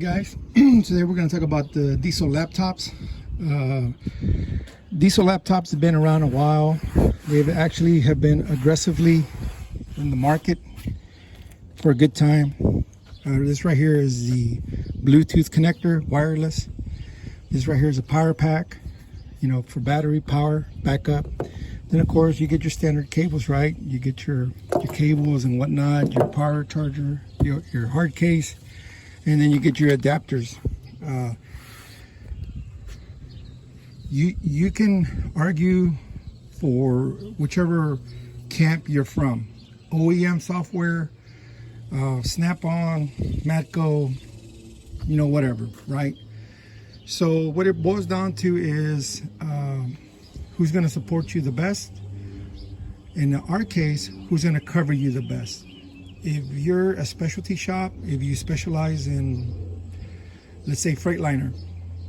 guys, today we're going to talk about the diesel laptops. Diesel laptops have been around a while. They actually have been aggressively in the market for a good time. This right here is the Bluetooth connector, wireless. This right here is a power pack, for battery power backup. Then of course you get your standard cables, right? You get your cables and whatnot, your power charger, your hard case, and then you get your adapters. You can argue for whichever camp you're from. OEM software, Snap-on, Matco, whatever, right? So what it boils down to is who's going to support you the best. In our case, who's going to cover you the best. If you're a specialty shop, if you specialize in, let's say, Freightliner,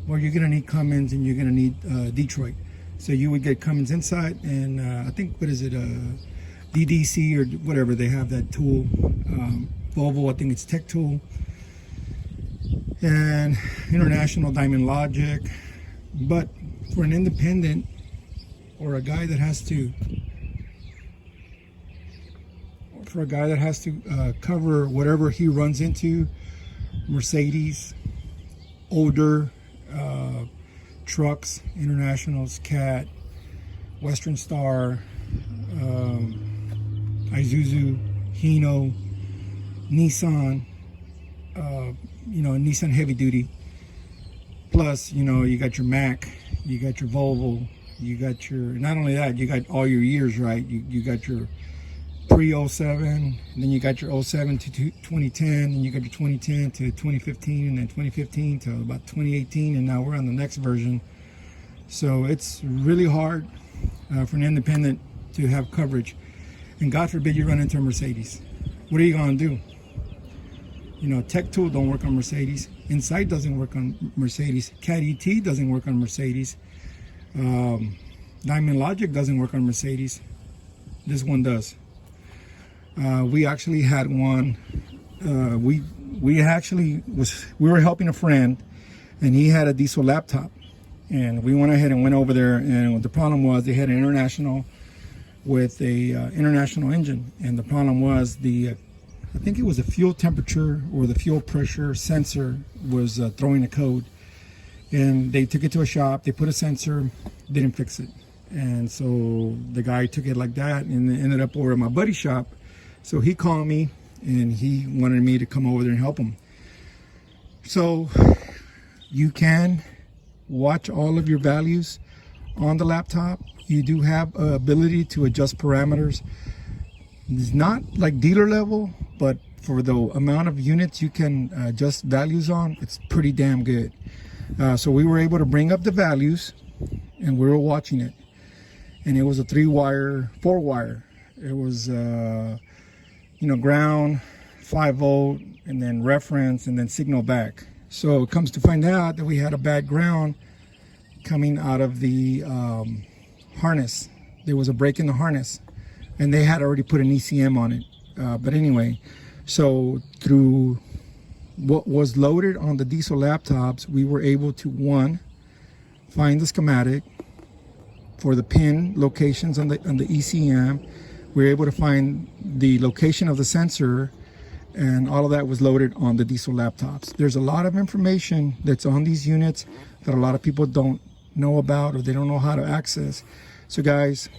well, you're going to need Cummins and you're going to need Detroit. So you would get Cummins Insight and I think, DDC or whatever, they have that tool. Volvo, I think it's Tech Tool. And International, Diamond Logic. But for an independent or a guy that has to cover whatever he runs into, Mercedes, older trucks, Internationals, Cat, Western Star, Isuzu, Hino, Nissan, Nissan heavy duty. Plus, you got your Mac, you got your Volvo, you got your, not only that, you got all your years, right? You got your pre-07, and then you got your 07 to 2010, and you got your 2010 to 2015, and then 2015 to about 2018, and now we're on the next version. So it's really hard for an independent to have coverage. And God forbid you run into a Mercedes. What are you going to do? Tech Tool don't work on Mercedes. Insight doesn't work on Mercedes. Cat ET doesn't work on Mercedes. Diamond Logic doesn't work on Mercedes. This one does. We actually had one. We were helping a friend, and he had a diesel laptop, and we went ahead and went over there. And the problem was they had an International with a International engine, and the problem was I think it was the fuel temperature or the fuel pressure sensor was throwing a code. And they took it to a shop, they put a sensor, didn't fix it. And so the guy took it like that and it ended up over at my buddy's shop. So he called me and he wanted me to come over there and help him. So you can watch all of your values on the laptop. You do have ability to adjust parameters. It's not like dealer level, but for the amount of units you can adjust values on, it's pretty damn good. So we were able to bring up the values and we were watching it. And it was a 4-wire. It was, ground, 5-volt, and then reference, and then signal back. So it comes to find out that we had a bad ground coming out of the harness. There was a break in the harness. And they had already put an ECM on it. But anyway, so through what was loaded on the diesel laptops, we were able to, one, find the schematic for the pin locations on the ECM. We were able to find the location of the sensor, and all of that was loaded on the diesel laptops. There's a lot of information that's on these units that a lot of people don't know about or they don't know how to access. So guys,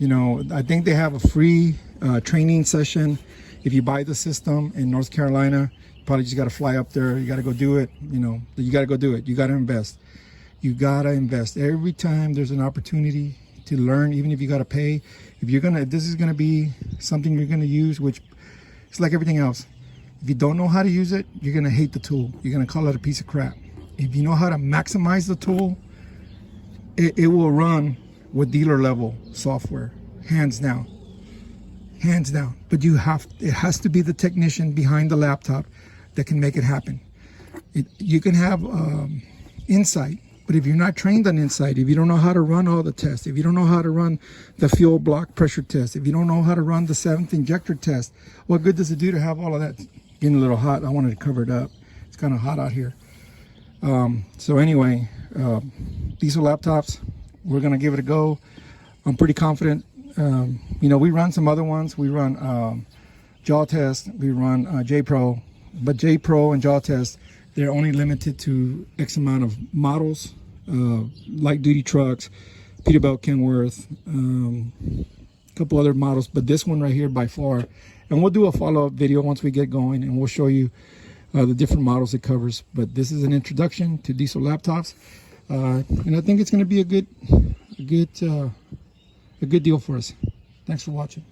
I think they have a free training session. If you buy the system in North Carolina, you probably just got to fly up there. You got to go do it. You got to go do it. You got to invest. You got to invest. Every time there's an opportunity to learn, even if you got to pay, if this is going to be something you're going to use, which it's like everything else. If you don't know how to use it, you're going to hate the tool. You're going to call it a piece of crap. If you know how to maximize the tool, it will run with dealer level software, hands down. But it has to be the technician behind the laptop that can make it happen. You can have Insight, but if you're not trained on Insight, if you don't know how to run all the tests, if you don't know how to run the fuel block pressure test, if you don't know how to run the 7th injector test, what good does it do to have all of that? Getting a little hot, I wanted to cover it up. It's kind of hot out here. So anyway, diesel laptops, we're gonna give it a go. I'm pretty confident. You know, we run some other ones. We run Jaw Test, we run J Pro, but J Pro and Jaw Test, they're only limited to X amount of models, light duty trucks, Peterbilt, Kenworth, a couple other models, but this one right here by far. And we'll do a follow-up video once we get going, and we'll show you the different models it covers. But this is an introduction to diesel laptops, and I think it's going to be a good deal for us. Thanks for watching.